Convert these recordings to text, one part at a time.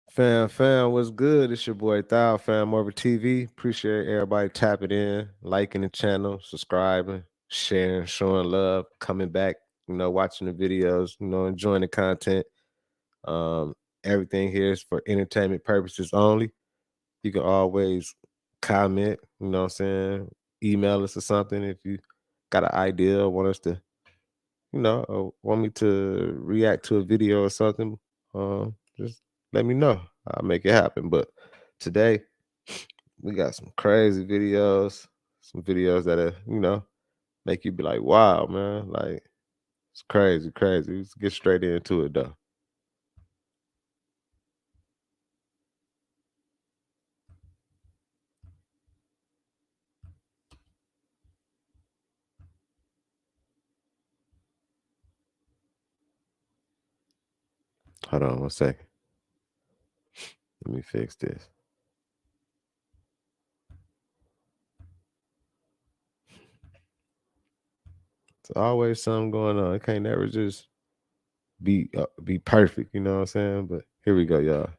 Fam, what's good? It's your boy Thou, FamOverTV. Appreciate everybody tapping in, liking the channel, subscribing, sharing, showing love, coming back, watching the videos, enjoying the content. Everything here is for entertainment purposes only. You can always comment, what I'm saying, email us or something if you got an idea or want us to, want me to react to a video or something. Just let me know. I'll make it happen. But today we got some crazy videos, some videos that make you be like, wow, man, like it's crazy. Let's get straight into it though. Hold on 1 second. Let me fix this. There's always something going on. It can't never just be perfect, you know what I'm saying? But here we go, y'all.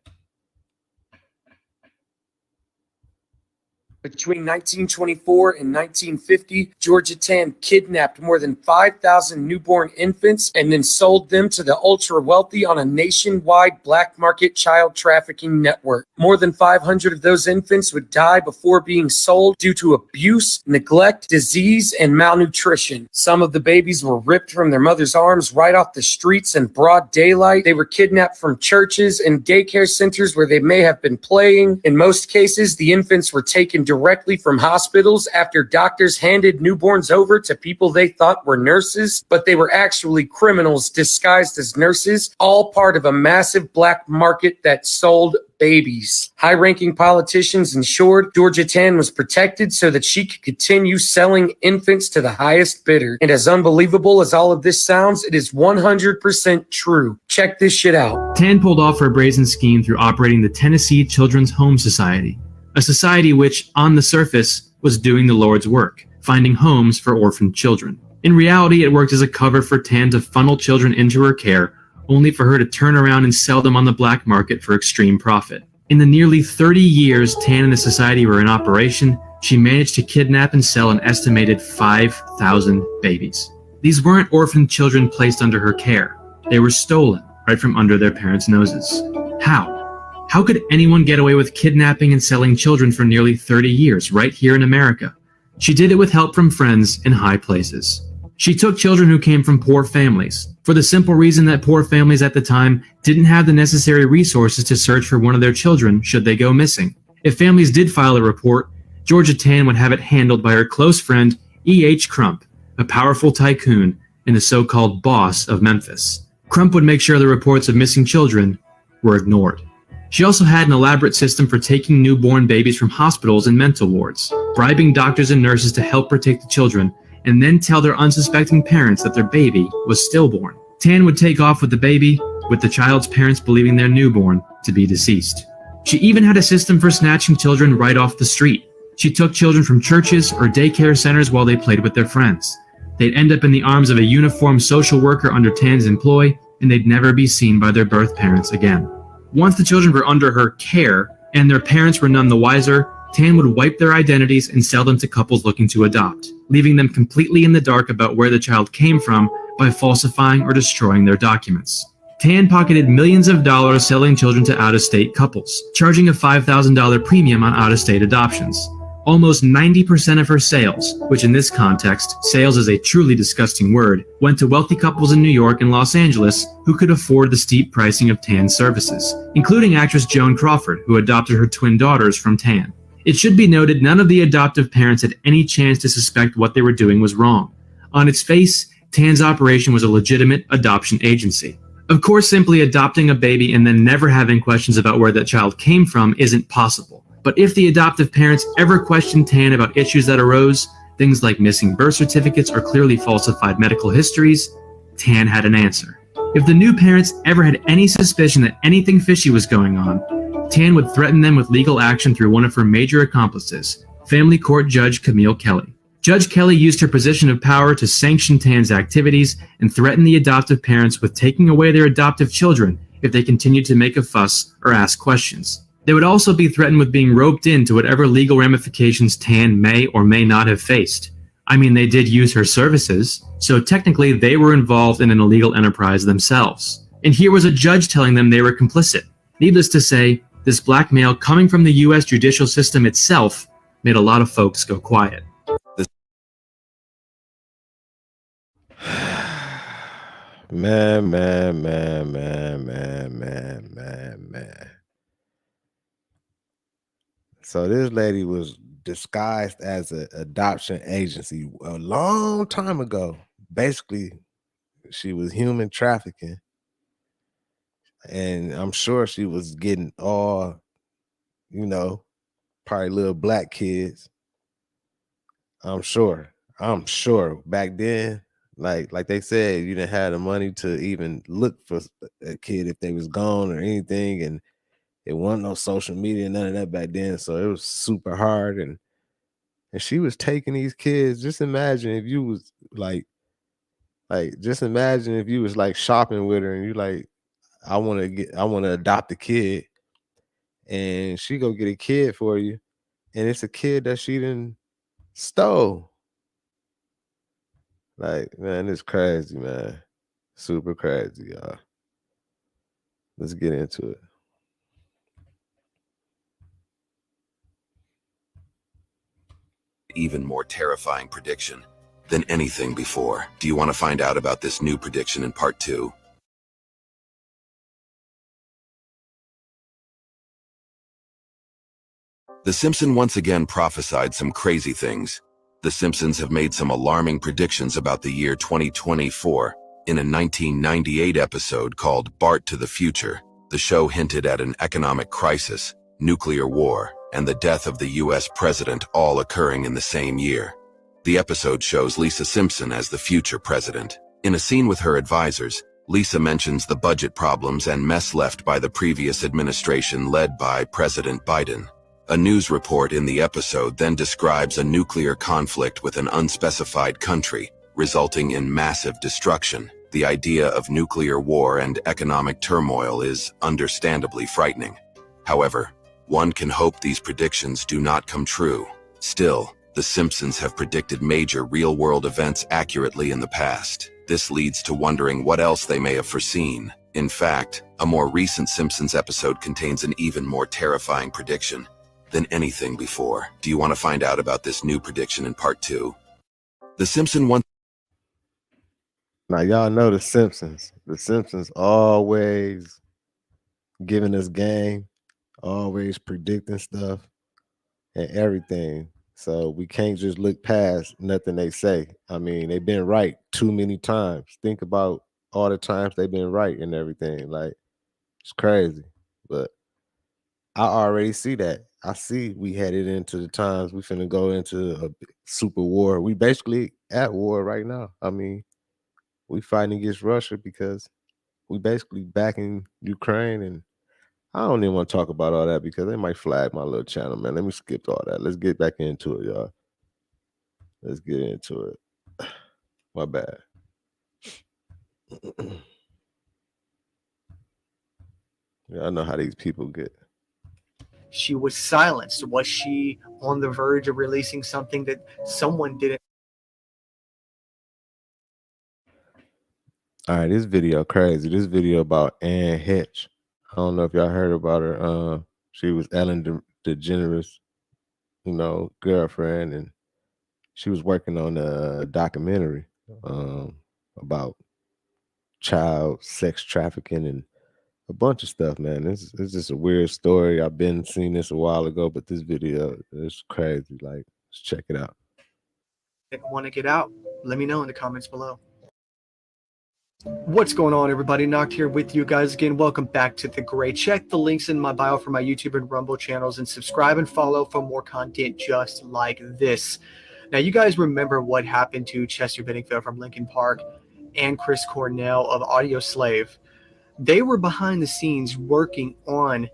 Between 1924 and 1950, Georgia Tan kidnapped more than 5,000 newborn infants and then sold them to the ultra-wealthy on a nationwide black market child trafficking network. More than 500 of those infants would die before being sold due to abuse, neglect, disease, and malnutrition. Some of the babies were ripped from their mother's arms right off the streets in broad daylight. They were kidnapped from churches and daycare centers where they may have been playing. In most cases, the infants were taken directly from hospitals after doctors handed newborns over to people they thought were nurses, but they were actually criminals disguised as nurses, all part of a massive black market that sold babies. High-ranking politicians ensured Georgia Tan was protected so that she could continue selling infants to the highest bidder. And as unbelievable as all of this sounds, it is 100% true. Check this shit out. Tan pulled off her brazen scheme through operating the Tennessee Children's Home Society, a society which, on the surface, was doing the Lord's work, finding homes for orphaned children. In reality, it worked as a cover for Tan to funnel children into her care, only for her to turn around and sell them on the black market for extreme profit. In the nearly 30 years Tan and the society were in operation, she managed to kidnap and sell an estimated 5,000 babies. These weren't orphaned children placed under her care. They were stolen right from under their parents' noses. How? How could anyone get away with kidnapping and selling children for nearly 30 years right here in America? She did it with help from friends in high places. She took children who came from poor families, for the simple reason that poor families at the time didn't have the necessary resources to search for one of their children should they go missing. If families did file a report, Georgia Tan would have it handled by her close friend E.H. Crump, a powerful tycoon and the so-called boss of Memphis. Crump would make sure the reports of missing children were ignored. She also had an elaborate system for taking newborn babies from hospitals and mental wards, bribing doctors and nurses to help protect the children, and then tell their unsuspecting parents that their baby was stillborn. Tan would take off with the baby, with the child's parents believing their newborn to be deceased. She even had a system for snatching children right off the street. She took children from churches or daycare centers while they played with their friends. They'd end up in the arms of a uniformed social worker under Tan's employ, and they'd never be seen by their birth parents again. Once the children were under her care, and their parents were none the wiser, Tan would wipe their identities and sell them to couples looking to adopt, leaving them completely in the dark about where the child came from by falsifying or destroying their documents. Tan pocketed millions of dollars selling children to out-of-state couples, charging a $5,000 premium on out-of-state adoptions. Almost 90% of her sales, which in this context, sales is a truly disgusting word, went to wealthy couples in New York and Los Angeles who could afford the steep pricing of Tan's services, including actress Joan Crawford, who adopted her twin daughters from Tan. It should be noted none of the adoptive parents had any chance to suspect what they were doing was wrong. On its face, Tan's operation was a legitimate adoption agency. Of course, simply adopting a baby and then never having questions about where that child came from isn't possible. But if the adoptive parents ever questioned Tan about issues that arose, things like missing birth certificates or clearly falsified medical histories, Tan had an answer. If the new parents ever had any suspicion that anything fishy was going on, Tan would threaten them with legal action through one of her major accomplices, family court judge Camille Kelly. Judge Kelly used her position of power to sanction Tan's activities and threaten the adoptive parents with taking away their adoptive children if they continued to make a fuss or ask questions. They would also be threatened with being roped into whatever legal ramifications Tan may or may not have faced. I mean, they did use her services, so technically they were involved in an illegal enterprise themselves. And here was a judge telling them they were complicit. Needless to say, this blackmail coming from the US judicial system itself made a lot of folks go quiet. Man. So this lady was disguised as an adoption agency a long time ago. Basically, she was human trafficking. And I'm sure she was getting all, probably little black kids. I'm sure back then, like they said, you didn't have the money to even look for a kid if they was gone or anything, and it wasn't no social media, none of that back then. So it was super hard, and she was taking these kids. Just imagine if you was just imagine if you was like shopping with her and you like, I want to adopt a kid, and she go get a kid for you, and it's a kid that she didn't stole. Like, man, it's crazy, man. Super crazy, y'all. Let's get into it. Even more terrifying prediction than anything before. Do you want to find out about this new prediction in part 2? The Simpsons once again prophesied some crazy things. The Simpsons have made some alarming predictions about the year 2024. In a 1998 episode called Bart to the Future, the show hinted at an economic crisis, nuclear war, and the death of the US president all occurring in the same year. The episode shows Lisa Simpson as the future president. In a scene with her advisors, Lisa mentions the budget problems and mess left by the previous administration led by President Biden. A news report in the episode then describes a nuclear conflict with an unspecified country, resulting in massive destruction. The idea of nuclear war and economic turmoil is understandably frightening. However, one can hope these predictions do not come true. Still, The Simpsons have predicted major real-world events accurately in the past. This leads to wondering what else they may have foreseen. In fact, a more recent Simpsons episode contains an even more terrifying prediction than anything before. Do you want to find out about this new prediction in part 2? The Simpsons once... Now, y'all know The Simpsons. The Simpsons always giving us game, always predicting stuff and everything. So we can't just look past nothing they say. I mean, they've been right too many times. Think about all the times they've been right and everything. Like, it's crazy. But I already see that. I see we headed into the times we finna go into a super war. We basically at war right now. I mean, we fighting against Russia because we basically backing Ukraine, and I don't even want to talk about all that because they might flag my little channel, man. Let me skip all that. Let's get back into it, y'all. Let's get into it. My bad. Yeah, I know how these people get. She was silenced. Was she on the verge of releasing something that someone didn't? All right, this video crazy. This video about Anne Hitch. I don't know if y'all heard about her. She was Ellen DeGenerous, girlfriend, and she was working on a documentary about child sex trafficking and a bunch of stuff, man. It's just a weird story. I've been seeing this a while ago, but this video is crazy. Like, let's check it out. Want to get out? Let me know in the comments below. What's going on, everybody? Knocked here with you guys again. Welcome back to The Gray. Check the links in my bio for my YouTube and Rumble channels, and subscribe and follow for more content just like this. Now, you guys remember what happened to Chester Benningfield from Linkin Park and Chris Cornell of Audio Slave. They were behind the scenes working on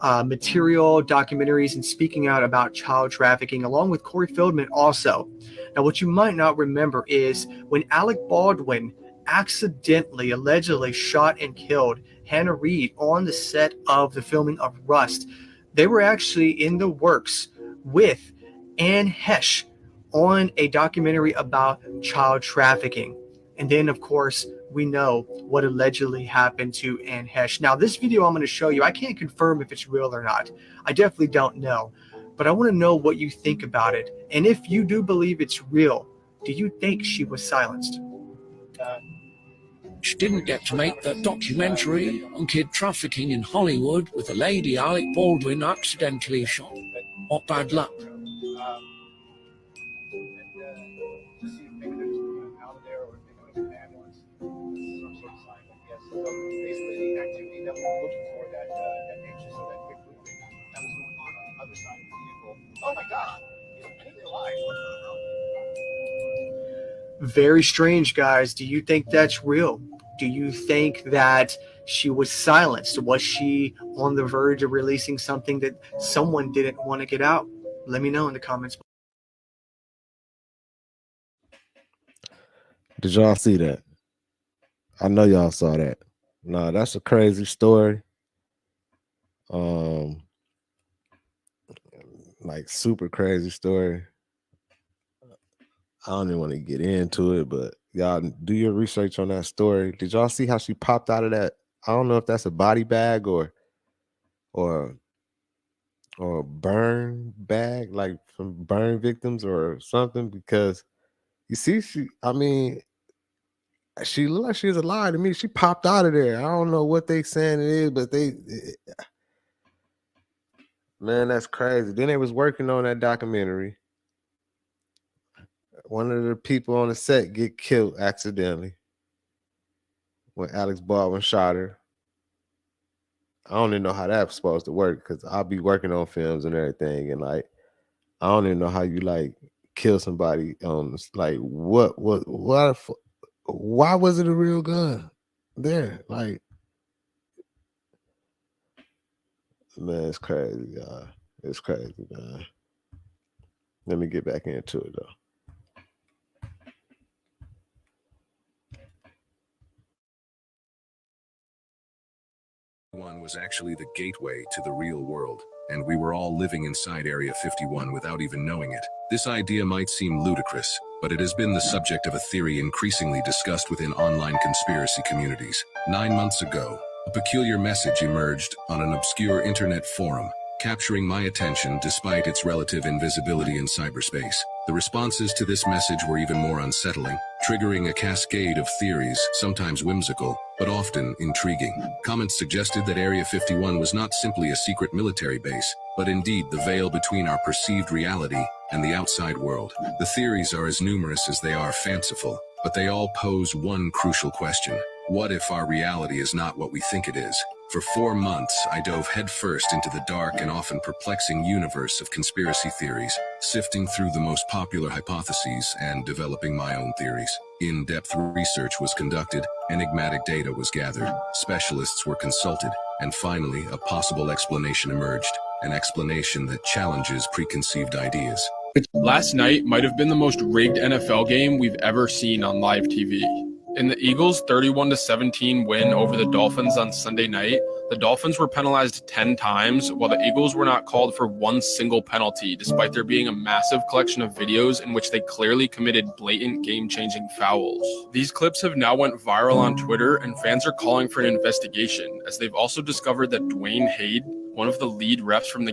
material, documentaries, and speaking out about child trafficking, along with Corey Feldman also. Now, what you might not remember is when Alec Baldwin accidentally, allegedly shot and killed Hannah Reid on the set of the filming of Rust, they were actually in the works with Anne Hesh on a documentary about child trafficking. And then, of course, we know what allegedly happened to Anne Hesh. Now, this video I'm going to show you, I can't confirm if it's real or not. I definitely don't know. But I want to know what you think about it. And if you do believe it's real, do you think she was silenced? She didn't get to make that documentary on kid trafficking in Hollywood with a lady Alec Baldwin accidentally shot. What bad luck. Very strange, guys. Do you think that's real? Do you think that she was silenced? Was she on the verge of releasing something that someone didn't want to get out? Let me know in the comments. Did y'all see that? I know y'all saw that. No, that's a crazy story. Like super crazy story. I don't even want to get into it, but y'all do your research on that story. Did y'all see how she popped out of that? I don't know if that's a body bag or a burn bag, like from burn victims or something, because you see, she looked like she was alive to me. She popped out of there. I don't know what they saying it is, but man, that's crazy. Then they was working on that documentary. One of the people on the set get killed accidentally when Alex Baldwin shot her. I don't even know how that's supposed to work, because I'll be working on films and everything, and like I don't even know how you like kill somebody on like what why was it a real gun there? Like, man, it's crazy, y'all. It's crazy, man. Let me get back into it though. One was actually the gateway to the real world, and we were all living inside Area 51 without even knowing it. This idea might seem ludicrous, but it has been the subject of a theory increasingly discussed within online conspiracy communities. 9 months ago, a peculiar message emerged on an obscure internet forum, capturing my attention despite its relative invisibility in cyberspace. The responses to this message were even more unsettling, triggering a cascade of theories, sometimes whimsical, but often intriguing. Comments suggested that Area 51 was not simply a secret military base, but indeed the veil between our perceived reality and the outside world. The theories are as numerous as they are fanciful, but they all pose one crucial question. What if our reality is not what we think it is? For 4 months, I dove headfirst into the dark and often perplexing universe of conspiracy theories, sifting through the most popular hypotheses and developing my own theories. In-depth research was conducted, enigmatic data was gathered, specialists were consulted, and finally, a possible explanation emerged. An explanation that challenges preconceived ideas. Last night might have been the most rigged NFL game we've ever seen on live TV. In the Eagles' 31-17 win over the Dolphins on Sunday night, the Dolphins were penalized 10 times, while the Eagles were not called for one single penalty, despite there being a massive collection of videos in which they clearly committed blatant game-changing fouls. These clips have now went viral on Twitter, and fans are calling for an investigation, as they've also discovered that Dwayne Hade, one of the lead refs from the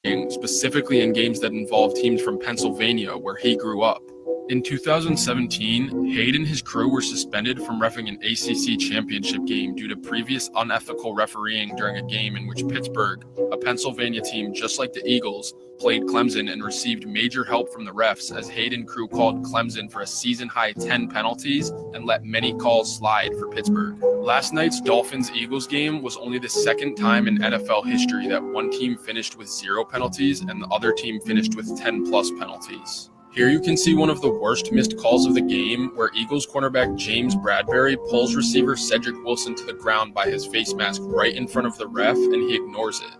game, specifically in games that involve teams from Pennsylvania, where he grew up. In 2017, Hade and his crew were suspended from reffing an ACC championship game due to previous unethical refereeing during a game in which Pittsburgh, a Pennsylvania team just like the Eagles, played Clemson and received major help from the refs, as Hade and crew called Clemson for a season-high 10 penalties and let many calls slide for Pittsburgh. Last night's Dolphins-Eagles game was only the second time in NFL history that one team finished with 0 penalties and the other team finished with 10-plus penalties. Here you can see one of the worst missed calls of the game, where Eagles cornerback James Bradbury pulls receiver Cedric Wilson to the ground by his face mask right in front of the ref, and he ignores it.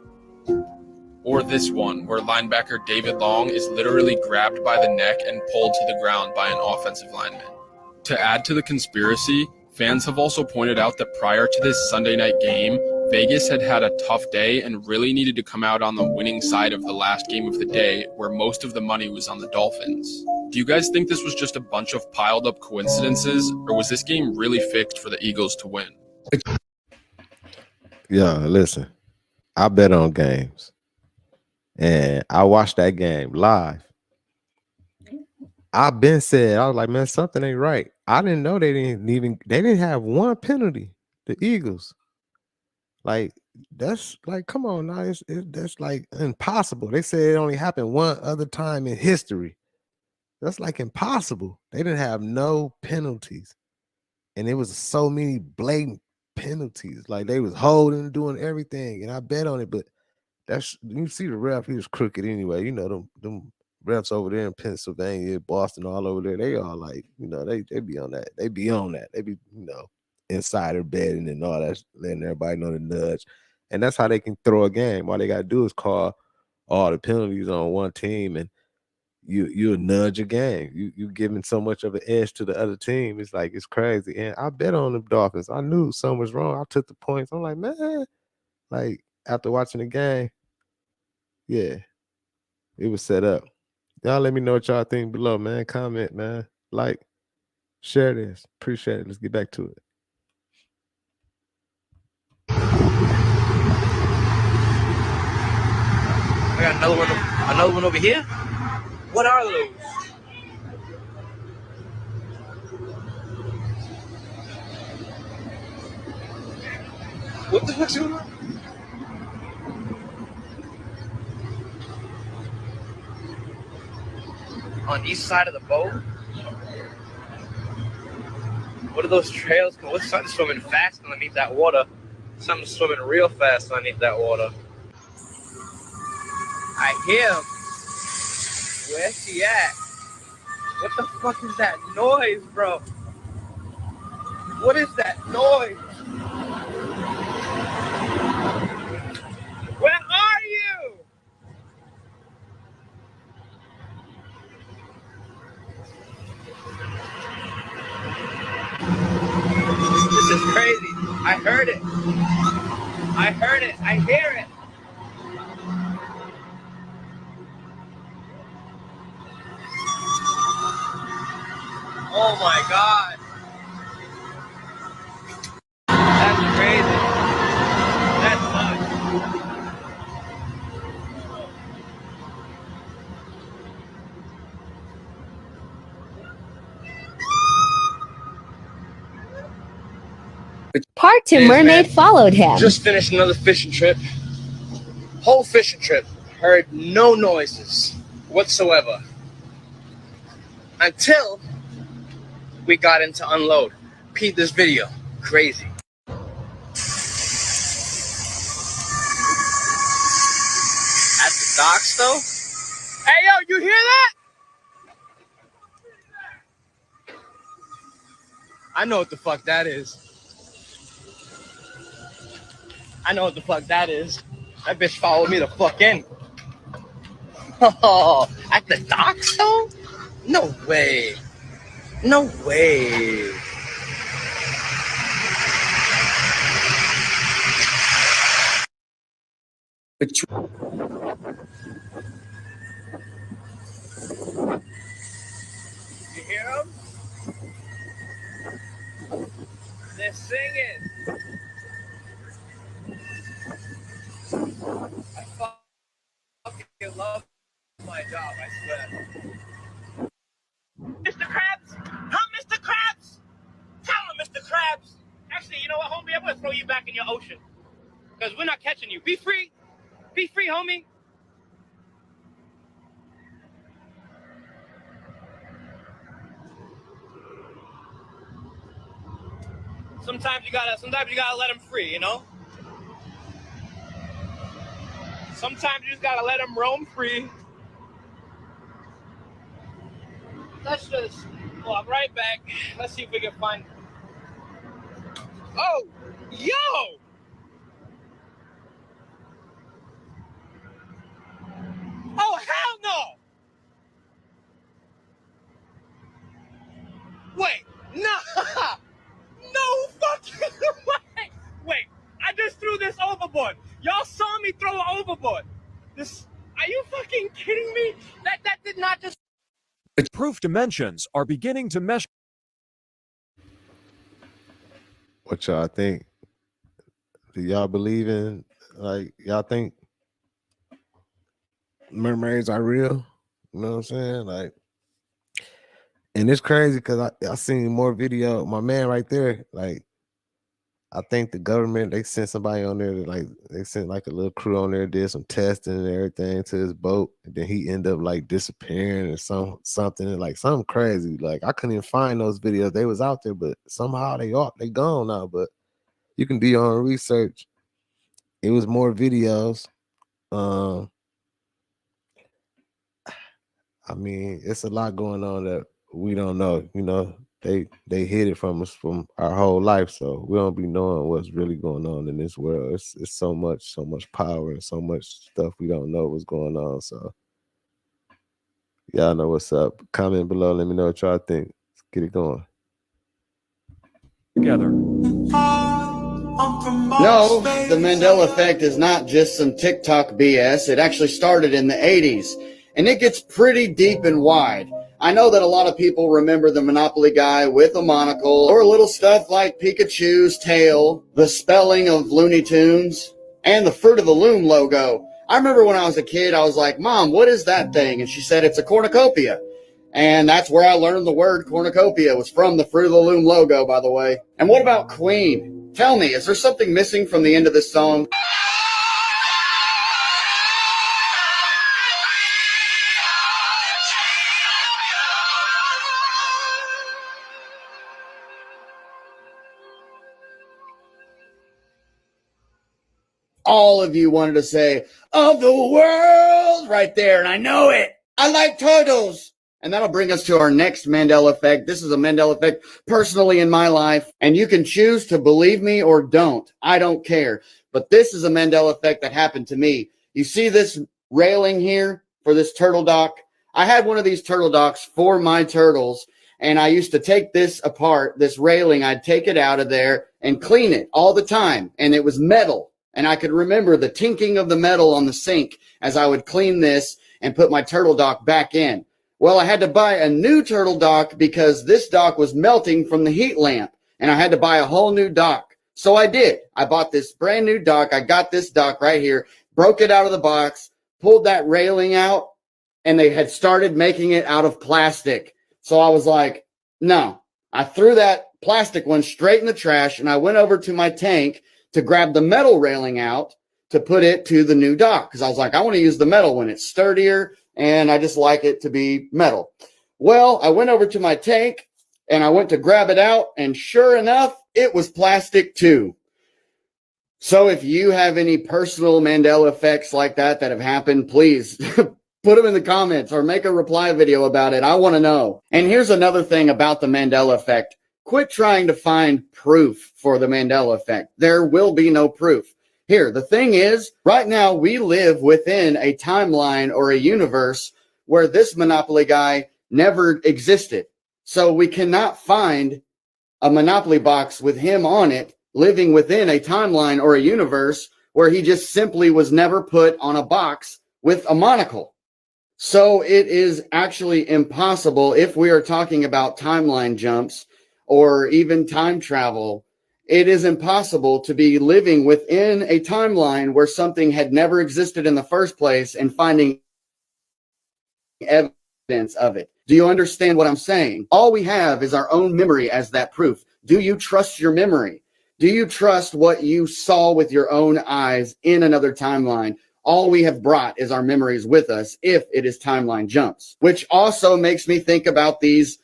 Or this one, where linebacker David Long is literally grabbed by the neck and pulled to the ground by an offensive lineman. To add to the conspiracy, fans have also pointed out that prior to this Sunday night game, Vegas had had a tough day and really needed to come out on the winning side of the last game of the day, where most of the money was on the Dolphins. Do you guys think this was just a bunch of piled up coincidences, or was this game really fixed for the Eagles to win? Yeah, listen, I bet on games, and I watched that game live. I've been said, I was like, man, something ain't right. I didn't know they didn't have one penalty, the Eagles. Like, that's like, come on now, that's like impossible. They said it only happened one other time in history. That's like impossible. They didn't have no penalties, and it was so many blatant penalties. Like, they was holding, doing everything, and I bet on it. But that's, you see the ref, he was crooked anyway. You know, them refs over there in Pennsylvania, Boston, all over there, they all like, you know, they be on that. They be on that. They be, you know, insider betting and all that, letting everybody know the nudge. And that's how they can throw a game. All they got to do is call all the penalties on one team, and you nudge a game. You giving so much of an edge to the other team. It's like, it's crazy. And I bet on the Dolphins. I knew something was wrong. I took the points. I'm like, man, like, after watching the game, yeah, it was set up. Y'all let me know what y'all think below, man. Comment, man. Like, share this. Appreciate it. Let's get back to it. I got another one over here. What are those? What the fuck's going on? On each side of the boat? What are those trails? What's something swimming fast underneath that water? Something swimming real fast underneath that water. I hear him. Where's she at? What the fuck is that noise, bro? What is that noise? Where are you? This is crazy. I heard it. I heard it. I hear it. Oh my God. That's crazy. That's nuts. Part 2 Mermaid followed him. Just finished another fishing trip. Whole fishing trip. Heard no noises whatsoever. Until we got into unload. Peep this video. Crazy. At the docks though? Hey yo, you hear that? I know what the fuck that is. I know what the fuck that is. That bitch followed me the fuck in. Oh, at the docks though? No way. No way. You hear them? They're singing. I fucking love my job, I swear. Mr. Krabs! Huh, Mr. Krabs? Tell him, Mr. Krabs! Actually, you know what, homie? I'm gonna throw you back in your ocean. Because we're not catching you. Be free! Be free, homie! Sometimes you gotta let him free, you know? Sometimes you just gotta let him roam free. let's just. Well, I'm right back. Let's see if we can find. Oh, yo! Oh, hell no! Wait, no! No fucking way! Wait, I just threw this overboard. Y'all saw me throw it overboard. This, are you fucking kidding me? That did not just. Proof dimensions are beginning to mesh. What y'all think? Do y'all believe in, like, y'all think mermaids are real? You know what I'm saying? Like, and it's crazy because I seen more video. My man right there, like, I think the government, they sent somebody on there to, like, they sent like a little crew on there, did some testing and everything to his boat, and then he ended up like disappearing or something like something crazy. Like, I couldn't even find those videos. They was out there, but somehow they gone now. But you can do your own research. It was more videos. I mean, it's a lot going on that we don't know. You know, they hid it from us from our whole life, so we don't be knowing what's really going on in this world. It's so much power and so much stuff we don't know what's going on. So y'all know what's up. Comment below. Let me know what y'all think. Let's get it going. Together. No, the Mandela Effect is not just some TikTok BS. It actually started in the 80s, and it gets pretty deep and wide. I know that a lot of people remember the Monopoly guy with a monocle, or little stuff like Pikachu's tail, the spelling of Looney Tunes, and the Fruit of the Loom logo. I remember when I was a kid, I was like, Mom, what is that thing? And she said, it's a cornucopia. And that's where I learned the word cornucopia. It was from the Fruit of the Loom logo, by the way. And what about Queen? Tell me, is there something missing from the end of this song? All of you wanted to say, of the world, right there, and I know it. I like turtles. And that'll bring us to our next Mandela Effect. This is a Mandela Effect personally in my life, and you can choose to believe me or don't. I don't care. But this is a Mandela Effect that happened to me. You see this railing here for this turtle dock? I had one of these turtle docks for my turtles, and I used to take this apart, this railing. I'd take it out of there and clean it all the time, and it was metal. And I could remember the tinking of the metal on the sink as I would clean this and put my turtle dock back in. Well, I had to buy a new turtle dock because this dock was melting from the heat lamp, and I had to buy a whole new dock. So I did. I bought this brand new dock. I got this dock right here, broke it out of the box, pulled that railing out, and they had started making it out of plastic. So I was like, no. I threw that plastic one straight in the trash, and I went over to my tank to grab the metal railing out to put it to the new dock, because I was like, I want to use the metal one. It's sturdier, and I just like it to be metal. Well, I went over to my tank, and I went to grab it out, and sure enough, it was plastic too. So if you have any personal Mandela effects like that have happened, please put them in the comments or make a reply video about it. I want to know. And here's another thing about the Mandela effect. Quit trying to find proof for the Mandela effect. There will be no proof. Here, the thing is, right now we live within a timeline or a universe where this Monopoly guy never existed. So we cannot find a Monopoly box with him on it living within a timeline or a universe where he just simply was never put on a box with a monocle. So it is actually impossible, if we are talking about timeline jumps or even time travel, it is impossible to be living within a timeline where something had never existed in the first place and finding evidence of it. Do you understand what I'm saying? All we have is our own memory as that proof. Do you trust your memory? Do you trust what you saw with your own eyes in another timeline? All we have brought is our memories with us if it is timeline jumps, which also makes me think about these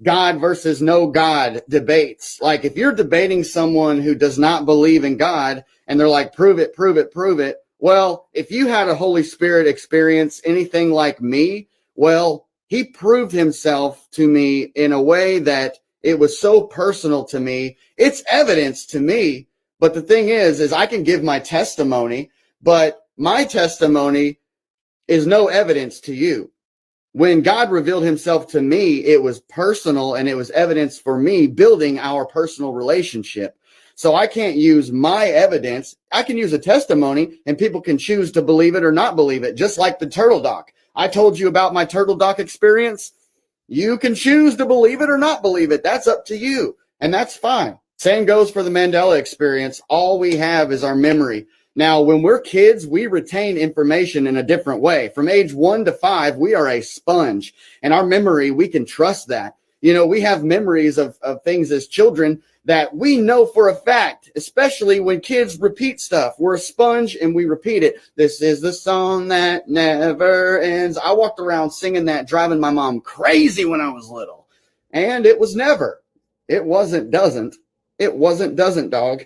God versus no God debates. Like, if you're debating someone who does not believe in God and they're like, prove it, prove it, prove it. Well, if you had a Holy Spirit experience, anything like me, well, He proved himself to me in a way that it was so personal to me. It's evidence to me. But the thing is I can give my testimony, but my testimony is no evidence to you. When God revealed himself to me, it was personal and it was evidence for me building our personal relationship. So I can't use my evidence. I can use a testimony and people can choose to believe it or not believe it, just like the turtle doc. I told you about my turtle doc experience. You can choose to believe it or not believe it. That's up to you. And that's fine. Same goes for the Mandela experience. All we have is our memory. Now, when we're kids, we retain information in a different way. From age 1 to 5, we are a sponge. And our memory, we can trust that. You know, we have memories of things as children that we know for a fact, especially when kids repeat stuff. We're a sponge and we repeat it. This is the song that never ends. I walked around singing that, driving my mom crazy when I was little. And it was never. It wasn't doesn't. It wasn't doesn't, dog.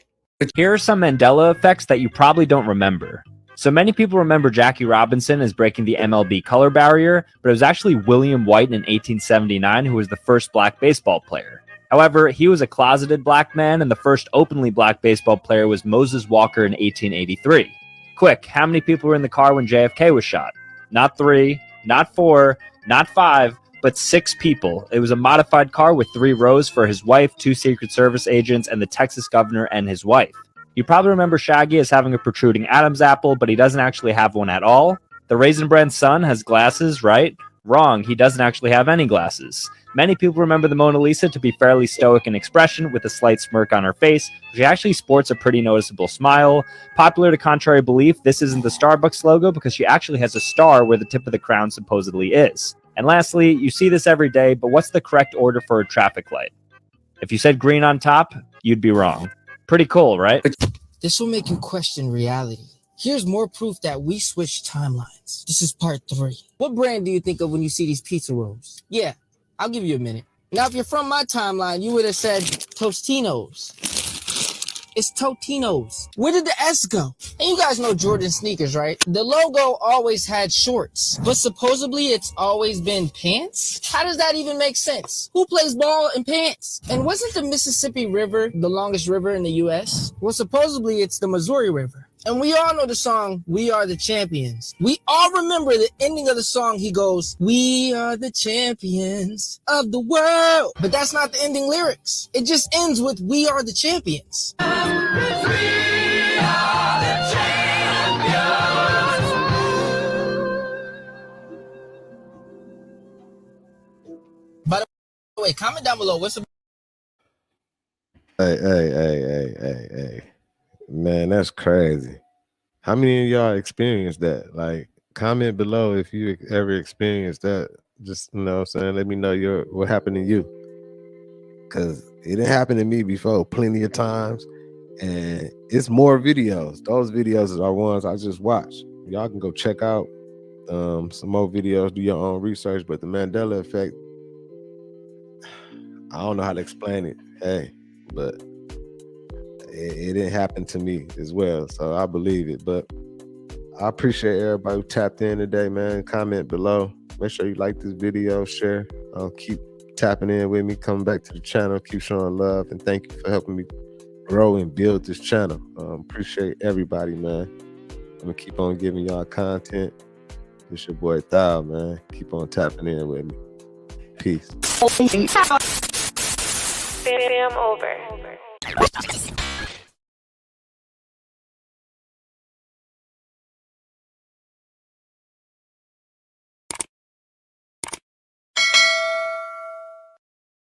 Here are some Mandela effects that you probably don't remember. So many people remember Jackie Robinson as breaking the MLB color barrier, but it was actually William White in 1879 who was the first black baseball player. However, he was a closeted black man, and the first openly black baseball player was Moses Walker in 1883. Quick, how many people were in the car when JFK was shot? Not 3, not 4, not 5, but 6 people. It was a modified car with 3 rows for his wife, 2 Secret Service agents, and the Texas governor and his wife. You probably remember Shaggy as having a protruding Adam's apple, but he doesn't actually have one at all. The Raisin Bran son has glasses, right? Wrong, he doesn't actually have any glasses. Many people remember the Mona Lisa to be fairly stoic in expression with a slight smirk on her face. She actually sports a pretty noticeable smile. Popular to contrary belief, this isn't the Starbucks logo because she actually has a star where the tip of the crown supposedly is. And lastly, you see this every day, but what's the correct order for a traffic light? If you said green on top, you'd be wrong. Pretty cool, right? This will make you question reality. Here's more proof that we switched timelines. This is part 3. What brand do you think of when you see these pizza rolls? Yeah, I'll give you a minute. Now, if you're from my timeline, you would have said Tostinos. It's Totinos. Where did the S go? And you guys know Jordan sneakers, right? The logo always had shorts, but supposedly it's always been pants? How does that even make sense? Who plays ball in pants? And wasn't the Mississippi River the longest river in the U.S.? Well, supposedly it's the Missouri River. And we all know the song, We Are the Champions. We all remember the ending of the song. He goes, we are the champions of the world. But that's not the ending lyrics. It just ends with, we are the champions. We are the champions. By the way, comment down below. What's the... Hey. Man, that's crazy. How many of y'all experienced that? Like, comment below if you ever experienced that. Just, you know what I'm saying? Let me know what happened to you. Because it didn't happen to me before plenty of times. And it's more videos. Those videos are ones I just watched. Y'all can go check out some more videos, do your own research. But the Mandela Effect, I don't know how to explain it. Hey, but it didn't happen to me as well, so I believe it. But I appreciate everybody who tapped in today, man. Comment below. Make sure you like this video, share. Keep tapping in with me, coming back to the channel, keep showing love, and thank you for helping me grow and build this channel. Appreciate everybody, man. I'm gonna keep on giving y'all content. It's your boy Thou, man. Keep on tapping in with me. Peace. FamOver.